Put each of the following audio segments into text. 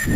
In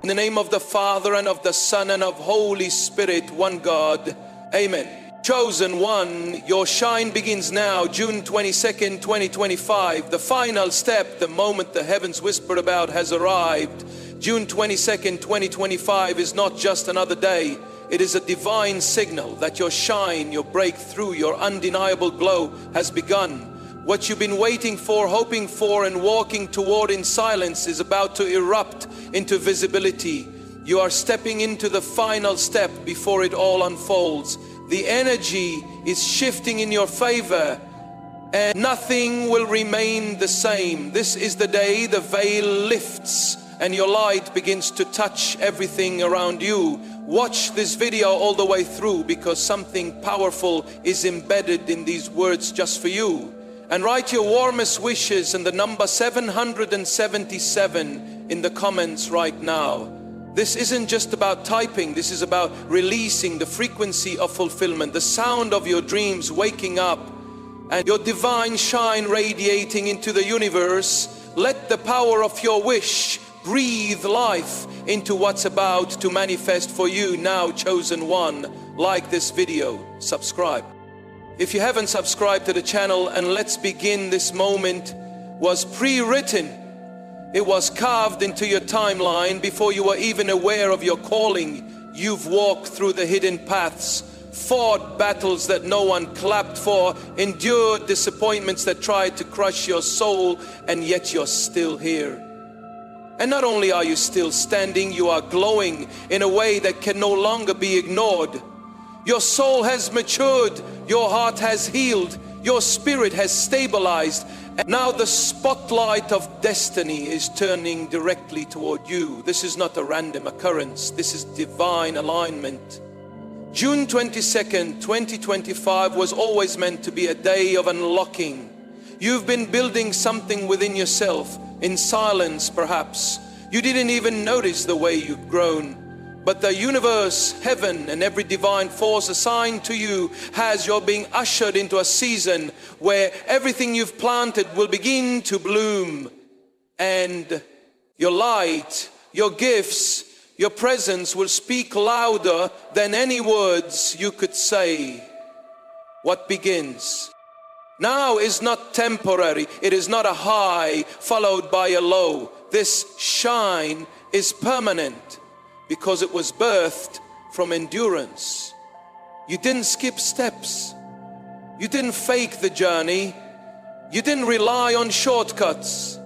the name of the Father, and of the Son, and of Holy Spirit, one God. Amen. Chosen one, your shine begins now, June 22nd, 2025. The final step, the moment the heavens whispered about, has arrived. June 22nd, 2025 is not just another day. It is a divine signal that your shine, your breakthrough, your undeniable glow has begun. What you've been waiting for, hoping for, and walking toward in silence is about to erupt into visibility. You are stepping into the final step before it all unfolds. The energy is shifting in your favor, and nothing will remain the same. This is the day the veil lifts and your light begins to touch everything around you. Watch this video all the way through, because something powerful is embedded in these words just for you. And write your warmest wishes and the number 777 in the comments right now. This isn't just about typing, this is about releasing the frequency of fulfillment, the sound of your dreams waking up, and your divine shine radiating into the universe. Let the power of your wish breathe life into what's about to manifest for you now, chosen one. Like this video, subscribe. If you haven't subscribed to the channel, and let's begin, this moment was pre-written. It was carved into your timeline before you were even aware of your calling. You've walked through the hidden paths, fought battles that no one clapped for, endured disappointments that tried to crush your soul, and yet you're still here. And not only are you still standing, you are glowing in a way that can no longer be ignored. Your soul has matured, your heart has healed, your spirit has stabilized, and now the spotlight of destiny is turning directly toward you. This is not a random occurrence, this is divine alignment. June 22nd, 2025 was always meant to be a day of unlocking. You've been building something within yourself, in silence perhaps. You didn't even notice the way you've grown. But the universe, heaven, and every divine force assigned to you has you being ushered into a season where everything you've planted will begin to bloom. And your light, your gifts, your presence will speak louder than any words you could say. What begins now is not temporary. It is not a high followed by a low. This shine is permanent, because it was birthed from endurance. You didn't skip steps. You didn't fake the journey. You didn't rely on shortcuts.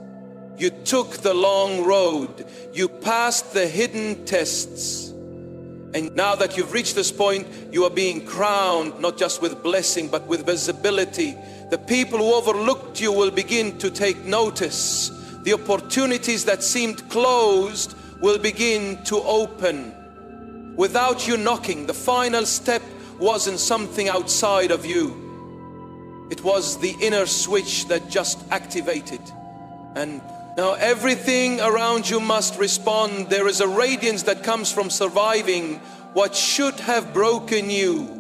You took the long road. You passed the hidden tests. And now that you've reached this point, you are being crowned not just with blessing, but with visibility. The people who overlooked you will begin to take notice. The opportunities that seemed closed will begin to open without you knocking. The final step wasn't something outside of you. It was the inner switch that just activated. And now everything around you must respond. There is a radiance that comes from surviving what should have broken you.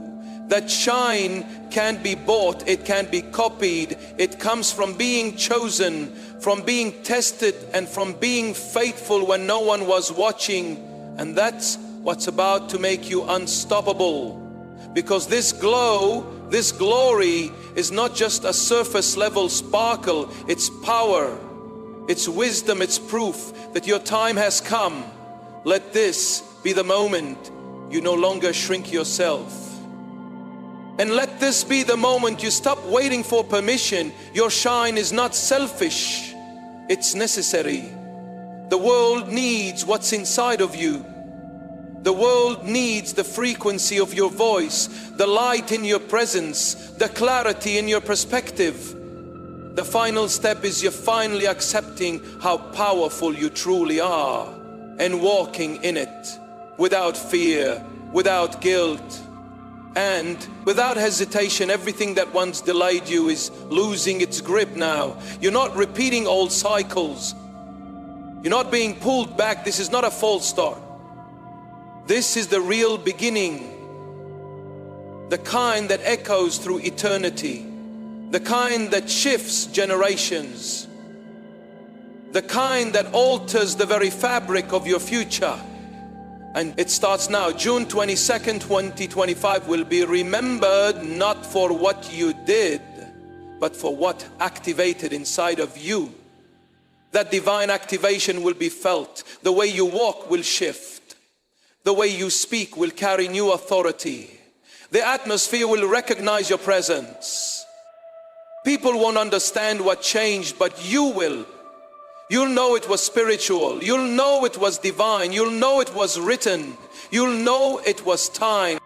That shine can't be bought, it can't be copied. It comes from being chosen, from being tested, and from being faithful when no one was watching. And that's what's about to make you unstoppable. Because this glow, this glory is not just a surface level sparkle. It's power, it's wisdom, it's proof that your time has come. Let this be the moment you no longer shrink yourself. And let this be the moment you stop waiting for permission. Your shine is not selfish, it's necessary. The world needs what's inside of you. The world needs the frequency of your voice, the light in your presence, the clarity in your perspective. The final step is you're finally accepting how powerful you truly are and walking in it without fear, without guilt, and without hesitation. Everything that once delayed you is losing its grip now. You're not repeating old cycles. You're not being pulled back. This is not a false start. This is the real beginning, the kind that echoes through eternity. the kind that shifts generations, the kind that alters the very fabric of your future. And it starts now. June 22nd, 2025 will be remembered not for what you did, but for what activated inside of you. That divine activation will be felt. The way you walk will shift. The way you speak will carry new authority. The atmosphere will recognize your presence. People won't understand what changed, but you will. You'll know it was spiritual. You'll know it was divine. You'll know it was written. You'll know it was time.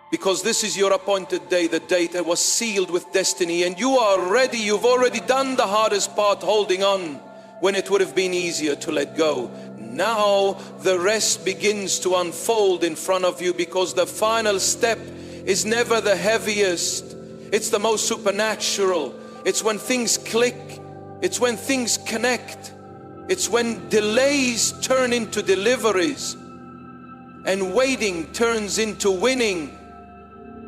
Because this is your appointed day, the date that was sealed with destiny. And you are ready. You've already done the hardest part, holding on, when it would have been easier to let go. Now the rest begins to unfold in front of you, because the final step is never the heaviest. It's the most supernatural. It's when things click. It's when things connect. It's when delays turn into deliveries, and waiting turns into winning,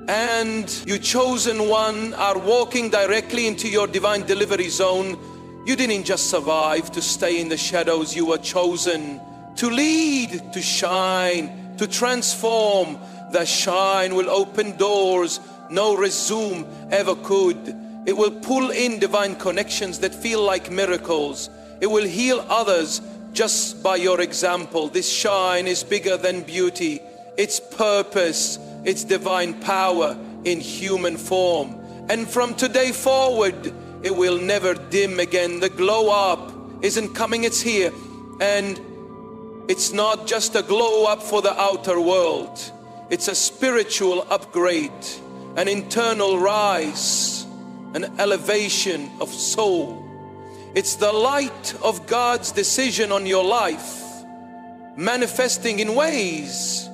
and you chosen one are walking directly into your divine delivery zone. You didn't just survive to stay in the shadows. You were chosen to lead, to shine, to transform. The shine will open doors no resume ever could. It will pull in divine connections that feel like miracles. It will heal others just by your example. This shine is bigger than beauty. It's purpose, it's divine power in human form. And from today forward, it will never dim again. The glow up isn't coming, it's here. And it's not just a glow up for the outer world. It's a spiritual upgrade, an internal rise, an elevation of soul. It's the light of God's decision on your life, manifesting in ways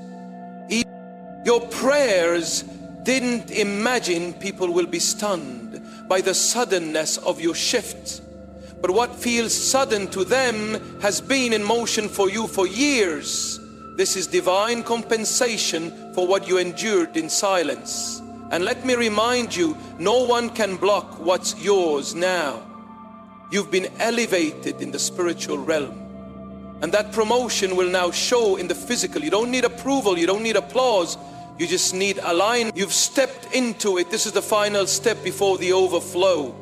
your prayers didn't imagine. People will be stunned by the suddenness of your shift. But what feels sudden to them has been in motion for you for years. This is divine compensation for what you endured in silence. And let me remind you, no one can block what's yours now. You've been elevated in the spiritual realm. And that promotion will now show in the physical. You don't need approval, you don't need applause. You just need alignment. You've stepped into it. This is the final step before the overflow.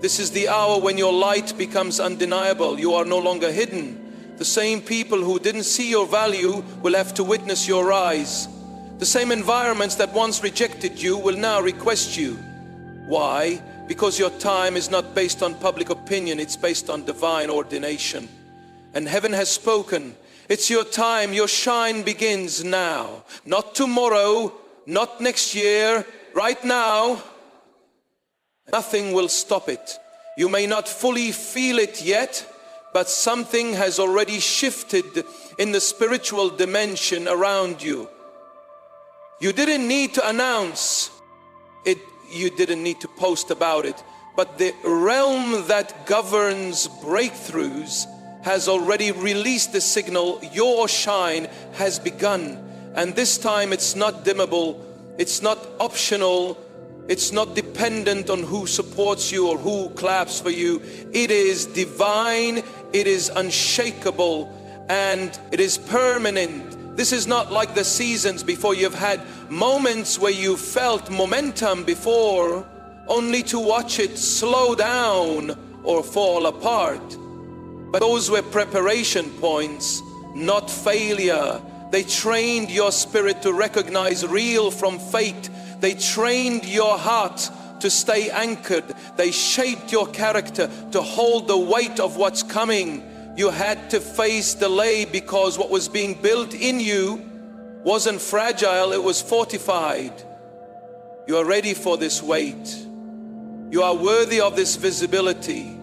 This is the hour when your light becomes undeniable. You are no longer hidden. The same people who didn't see your value will have to witness your rise. The same environments that once rejected you will now request you. Why? Because your time is not based on public opinion, it's based on divine ordination. And heaven has spoken. It's your time, your shine begins now. Not tomorrow, not next year, right now. Nothing will stop it. You may not fully feel it yet, but something has already shifted in the spiritual dimension around you. You didn't need to announce it. You didn't need to post about it, but the realm that governs breakthroughs has already released the signal. Your shine has begun, and this time it's not dimmable, it's not optional, it's not dependent on who supports you or who claps for you. It is divine, it is unshakable, and it is permanent. This is not like the seasons before. You've had moments where you felt momentum before, only to watch it slow down or fall apart. But those were preparation points, not failure. They trained your spirit to recognize real from fake. They trained your heart to stay anchored. They shaped your character to hold the weight of what's coming. You had to face delay because what was being built in you wasn't fragile, it was fortified. You are ready for this weight. You are worthy of this visibility,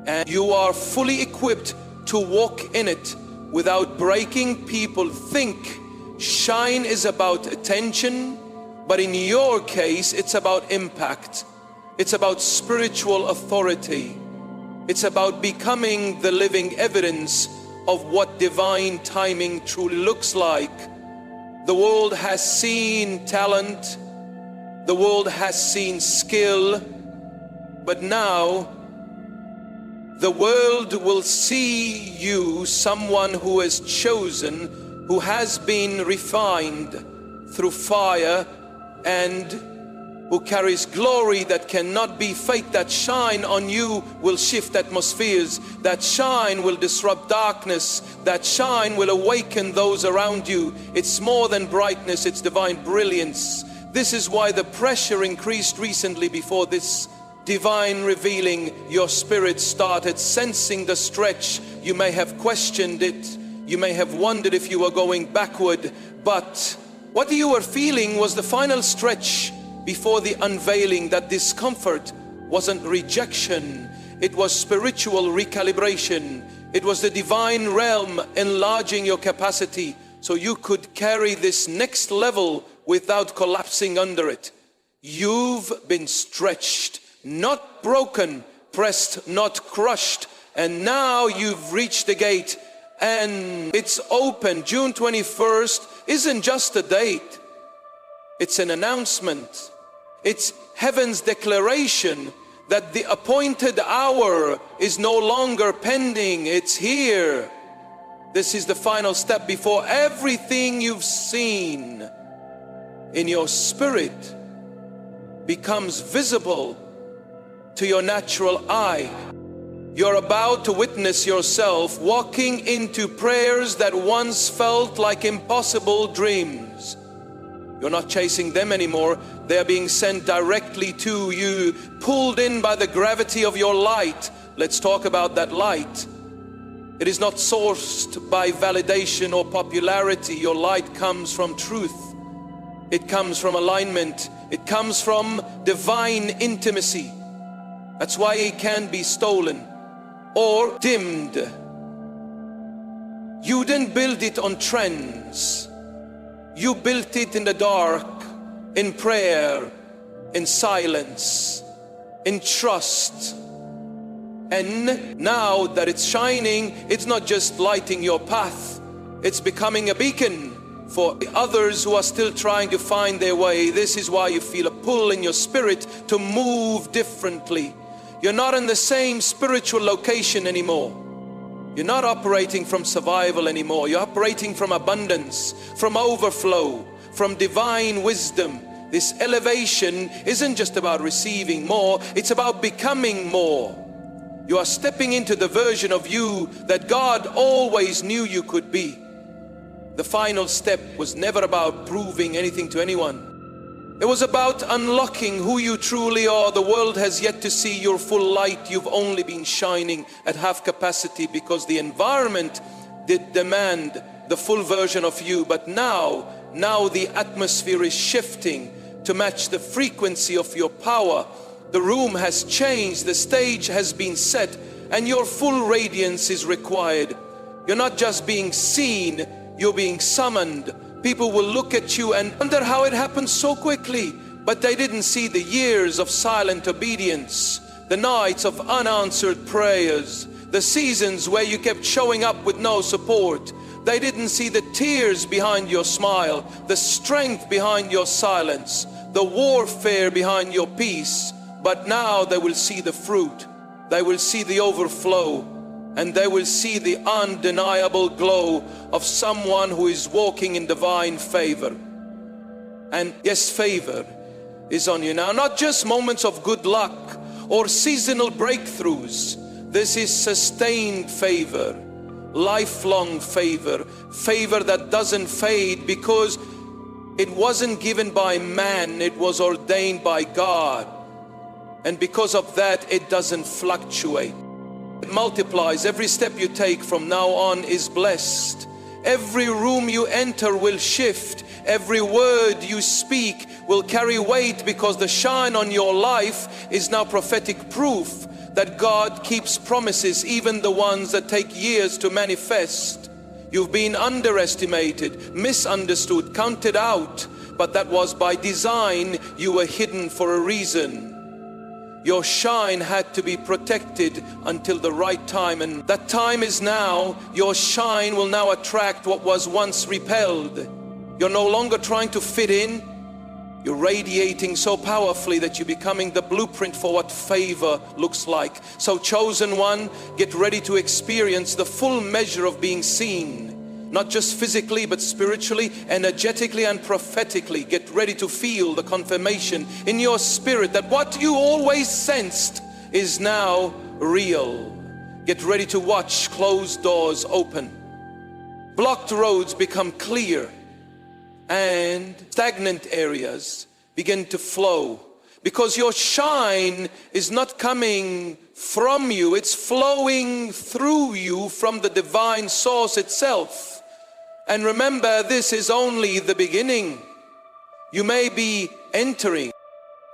and you are fully equipped to walk in it without breaking. People think shine is about attention, but in your case, it's about impact. It's about spiritual authority. It's about becoming the living evidence of what divine timing truly looks like. The world has seen talent. The world has seen skill. But now, the world will see you, someone who is chosen, who has been refined through fire, and who carries glory that cannot be faked. That shine on you will shift atmospheres. That shine will disrupt darkness. That shine will awaken those around you. It's more than brightness, it's divine brilliance. This is why the pressure increased recently before this divine revealing. Your spirit started sensing the stretch. You may have questioned it. You may have wondered if you were going backward. But what you were feeling was the final stretch before the unveiling. That discomfort wasn't rejection. It was spiritual recalibration. It was the divine realm enlarging your capacity so you could carry this next level without collapsing under it. You've been stretched, not broken, pressed, not crushed. And now you've reached the gate and it's open. June 21st isn't just a date. It's an announcement. It's heaven's declaration that the appointed hour is no longer pending. It's here. This is the final step before everything you've seen in your spirit becomes visible to your natural eye. You're about to witness yourself walking into prayers that once felt like impossible dreams. You're not chasing them anymore. They're being sent directly to you, pulled in by the gravity of your light. Let's talk about that light. It is not sourced by validation or popularity. Your light comes from truth. It comes from alignment. It comes from divine intimacy. That's why it can't be stolen or dimmed. You didn't build it on trends. You built it in the dark, in prayer, in silence, in trust. And now that it's shining, it's not just lighting your path, it's becoming a beacon for others who are still trying to find their way. This is why you feel a pull in your spirit to move differently. You're not in the same spiritual location anymore. You're not operating from survival anymore. You're operating from abundance, from overflow, from divine wisdom. This elevation isn't just about receiving more, it's about becoming more. You are stepping into the version of you that God always knew you could be. The final step was never about proving anything to anyone. It was about unlocking who you truly are. The world has yet to see your full light. You've only been shining at half capacity because the environment did demand the full version of you. But now the atmosphere is shifting to match the frequency of your power. The room has changed, the stage has been set, and your full radiance is required. You're not just being seen, you're being summoned. People will look at you and wonder how it happened so quickly, but they didn't see the years of silent obedience, the nights of unanswered prayers, the seasons where you kept showing up with no support. They didn't see the tears behind your smile, the strength behind your silence, the warfare behind your peace. But now they will see the fruit, they will see the overflow, and they will see the undeniable glow of someone who is walking in divine favor. And yes, favor is on you now. Not just moments of good luck or seasonal breakthroughs. This is sustained favor, lifelong favor, favor that doesn't fade because it wasn't given by man, it was ordained by God. And because of that, it doesn't fluctuate. It multiplies. Every step you take from now on is blessed. Every room you enter will shift. Every word you speak will carry weight because the shine on your life is now prophetic proof that God keeps promises, even the ones that take years to manifest. You've been underestimated, misunderstood, counted out, but that was by design. You were hidden for a reason. Your shine had to be protected until the right time, and that time is now. Your shine will now attract what was once repelled. You're no longer trying to fit in. You're radiating so powerfully that you're becoming the blueprint for what favor looks like. So chosen one, get ready to experience the full measure of being seen. Not just physically, but spiritually, energetically, and prophetically. Get ready to feel the confirmation in your spirit that what you always sensed is now real. Get ready to watch closed doors open. Blocked roads become clear. And stagnant areas begin to flow, because your shine is not coming from you, it's flowing through you from the divine source itself. And remember, this is only the beginning. You may be entering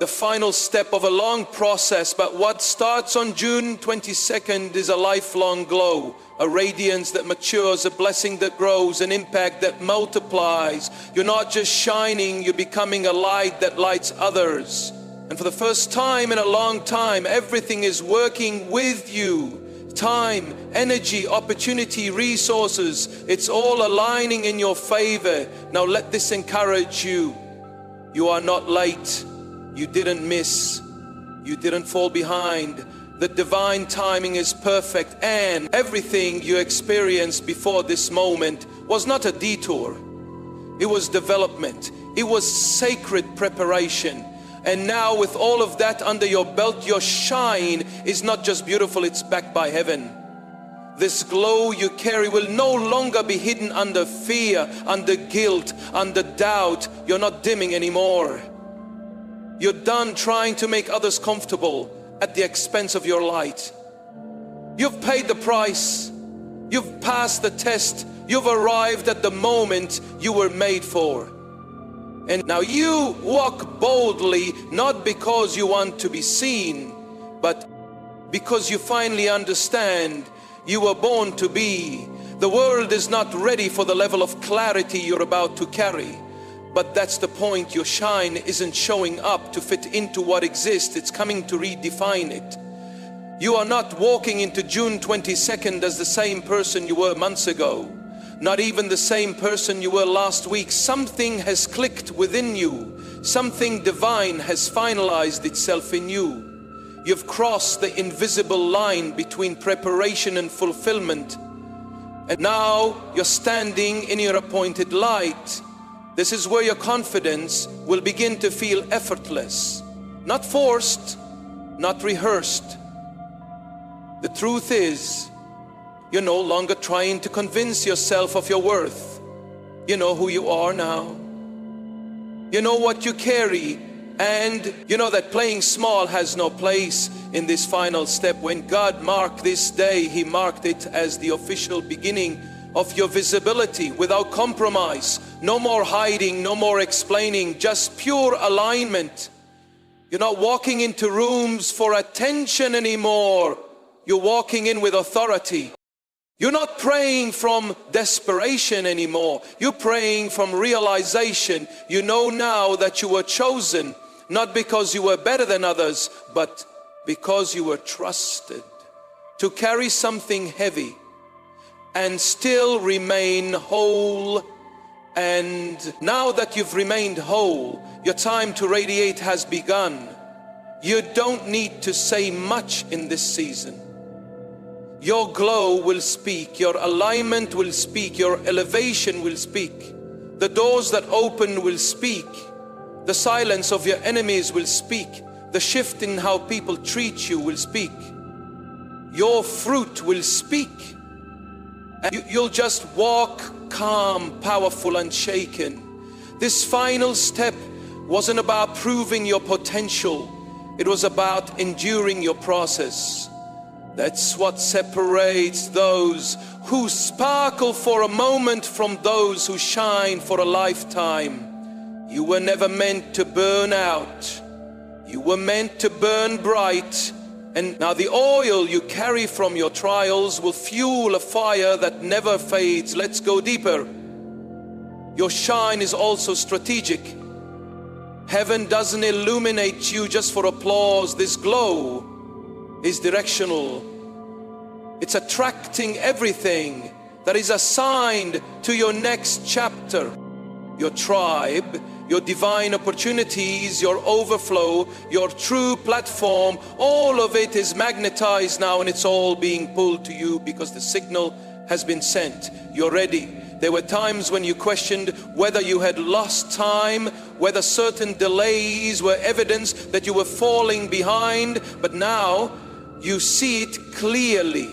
the final step of a long process, but what starts on June 22nd is a lifelong glow, a radiance that matures, a blessing that grows, an impact that multiplies. You're not just shining, you're becoming a light that lights others. And for the first time in a long time, everything is working with you. Time, energy, opportunity, resources, it's all aligning in your favor. Now let this encourage you. You are not late. You didn't miss. You didn't fall behind. The divine timing is perfect, and everything you experienced before this moment was not a detour. It was development. It was sacred preparation. And now with all of that under your belt, your shine is not just beautiful, it's backed by heaven. This glow you carry will no longer be hidden under fear, under guilt, under doubt. You're not dimming anymore. You're done trying to make others comfortable at the expense of your light. You've paid the price. You've passed the test. You've arrived at the moment you were made for. And now you walk boldly, not because you want to be seen, but because you finally understand you were born to be. The world is not ready for the level of clarity you're about to carry. But that's the point. Your shine isn't showing up to fit into what exists. It's coming to redefine it. You are not walking into June 22nd as the same person you were months ago. Not even the same person you were last week. Something has clicked within you. Something divine has finalized itself in you. You've crossed the invisible line between preparation and fulfillment. And now you're standing in your appointed light. This is where your confidence will begin to feel effortless, not forced, not rehearsed. The truth is, you're no longer trying to convince yourself of your worth. You know who you are now. You know what you carry, and you know that playing small has no place in this final step. When God marked this day, He marked it as the official beginning of your visibility without compromise. No more hiding, no more explaining, just pure alignment. You're not walking into rooms for attention anymore. You're walking in with authority. You're not praying from desperation anymore. You're praying from realization. You know now that you were chosen, not because you were better than others, but because you were trusted to carry something heavy and still remain whole. And now that you've remained whole, your time to radiate has begun. You don't need to say much in this season. Your glow will speak, your alignment will speak, your elevation will speak. The doors that open will speak. The silence of your enemies will speak. The shift in how people treat you will speak. Your fruit will speak. And you'll just walk calm, powerful, unshaken. This final step wasn't about proving your potential. It was about enduring your process. That's what separates those who sparkle for a moment from those who shine for a lifetime. You were never meant to burn out. You were meant to burn bright. And now the oil you carry from your trials will fuel a fire that never fades. Let's go deeper. Your shine is also strategic. Heaven doesn't illuminate you just for applause. This glow is directional. It's attracting everything that is assigned to your next chapter. Your tribe your divine opportunities, your overflow, your true platform, all of it is magnetized now, and it's all being pulled to you because the signal has been sent. You're ready. There were times when you questioned whether you had lost time, whether certain delays were evidence that you were falling behind, but now you see it clearly.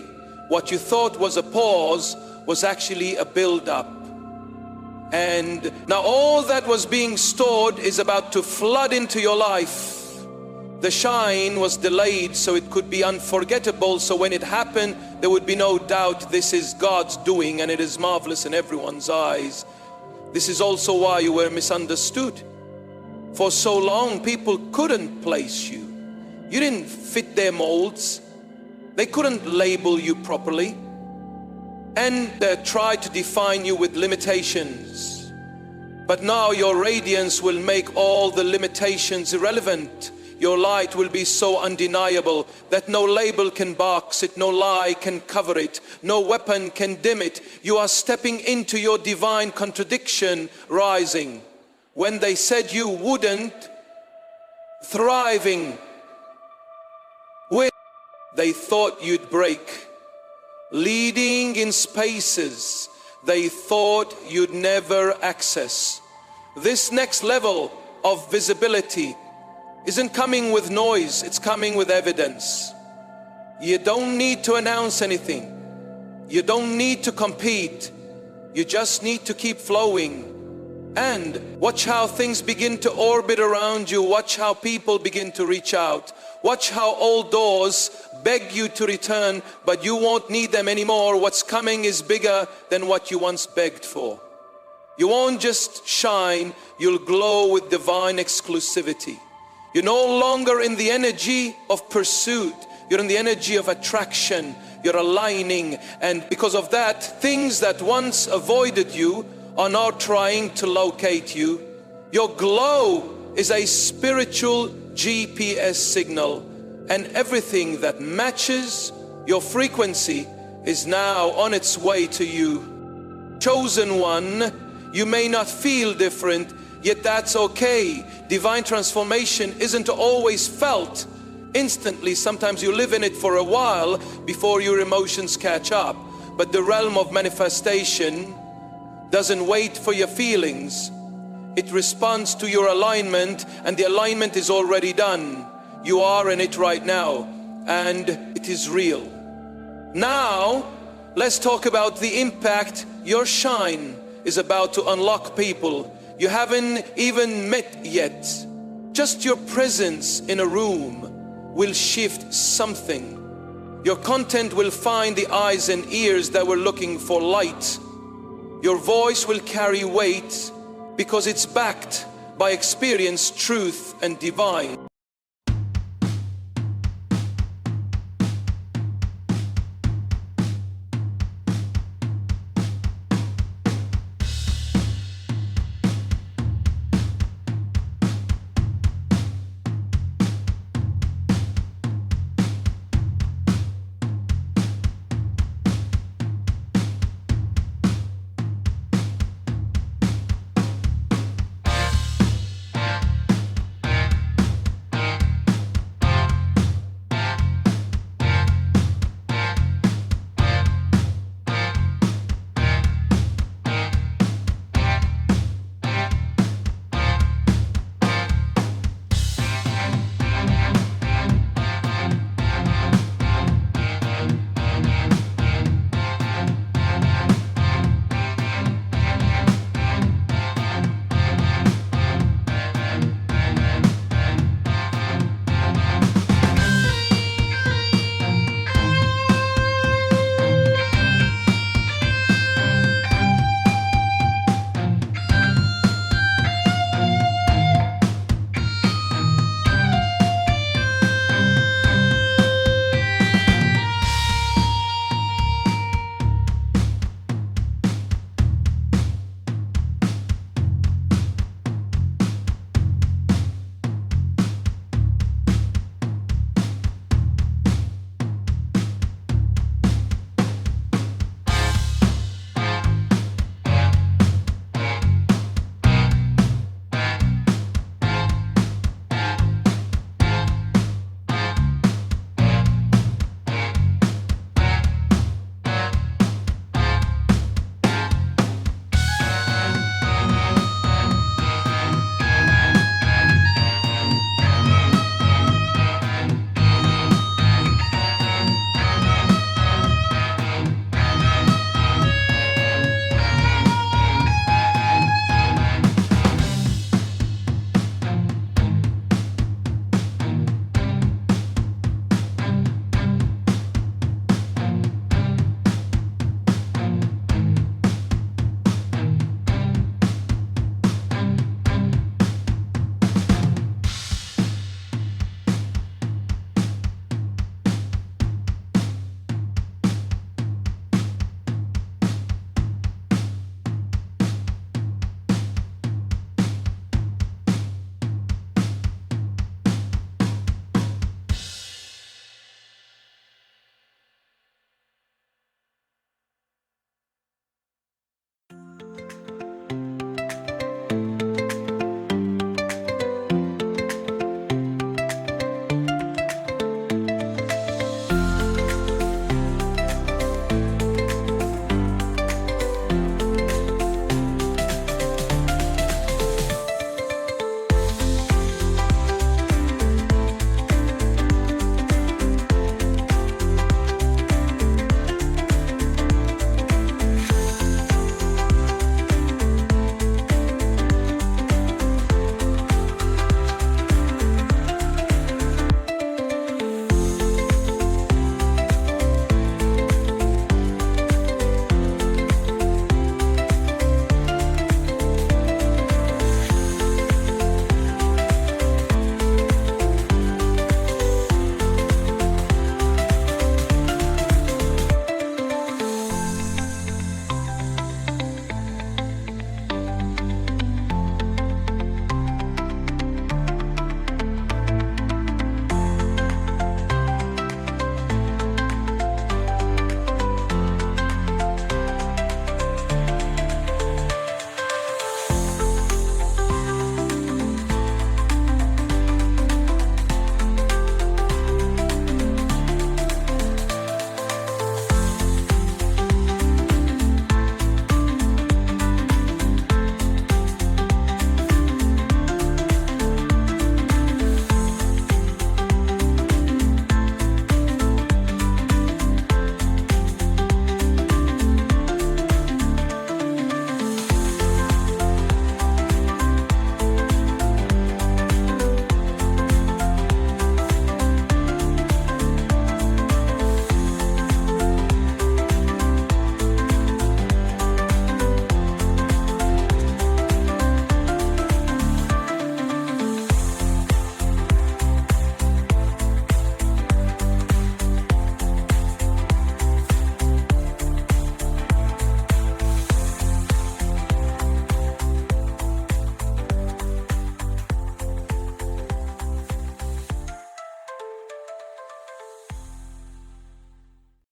What you thought was a pause was actually a build-up. And now all that was being stored is about to flood into your life. The shine was delayed so it could be unforgettable, so when it happened there would be no doubt this is God's doing, and it is marvelous in everyone's eyes. This is also why you were misunderstood. For so long people couldn't place you. You didn't fit their molds. They couldn't label you properly. And they tried to define you with limitations. But now your radiance will make all the limitations irrelevant. Your light will be so undeniable that no label can box it, no lie can cover it, no weapon can dim it. You are stepping into your divine contradiction, rising. When they said you wouldn't, thriving. When they thought you'd break. Leading in spaces they thought you'd never access. This next level of visibility isn't coming with noise, it's coming with evidence. You don't need to announce anything. You don't need to compete. You just need to keep flowing. And watch how things begin to orbit around you. Watch how people begin to reach out. Watch how old doors beg you to return, but you won't need them anymore. What's coming is bigger than what you once begged for. You won't just shine, you'll glow with divine exclusivity. You're no longer in the energy of pursuit. You're in the energy of attraction. You're aligning, and because of that, things that once avoided you are now trying to locate you. Your glow is a spiritual GPS signal, and everything that matches your frequency is now on its way to you. Chosen one, you may not feel different, yet that's okay. Divine transformation isn't always felt instantly. Sometimes you live in it for a while before your emotions catch up. But the realm of manifestation doesn't wait for your feelings. It responds to your alignment, and the alignment is already done. You are in it right now, and it is real. Now, let's talk about the impact your shine is about to unlock people you haven't even met yet. Just your presence in a room will shift something. Your content will find the eyes and ears that were looking for light. Your voice will carry weight because it's backed by experience, truth, and divine.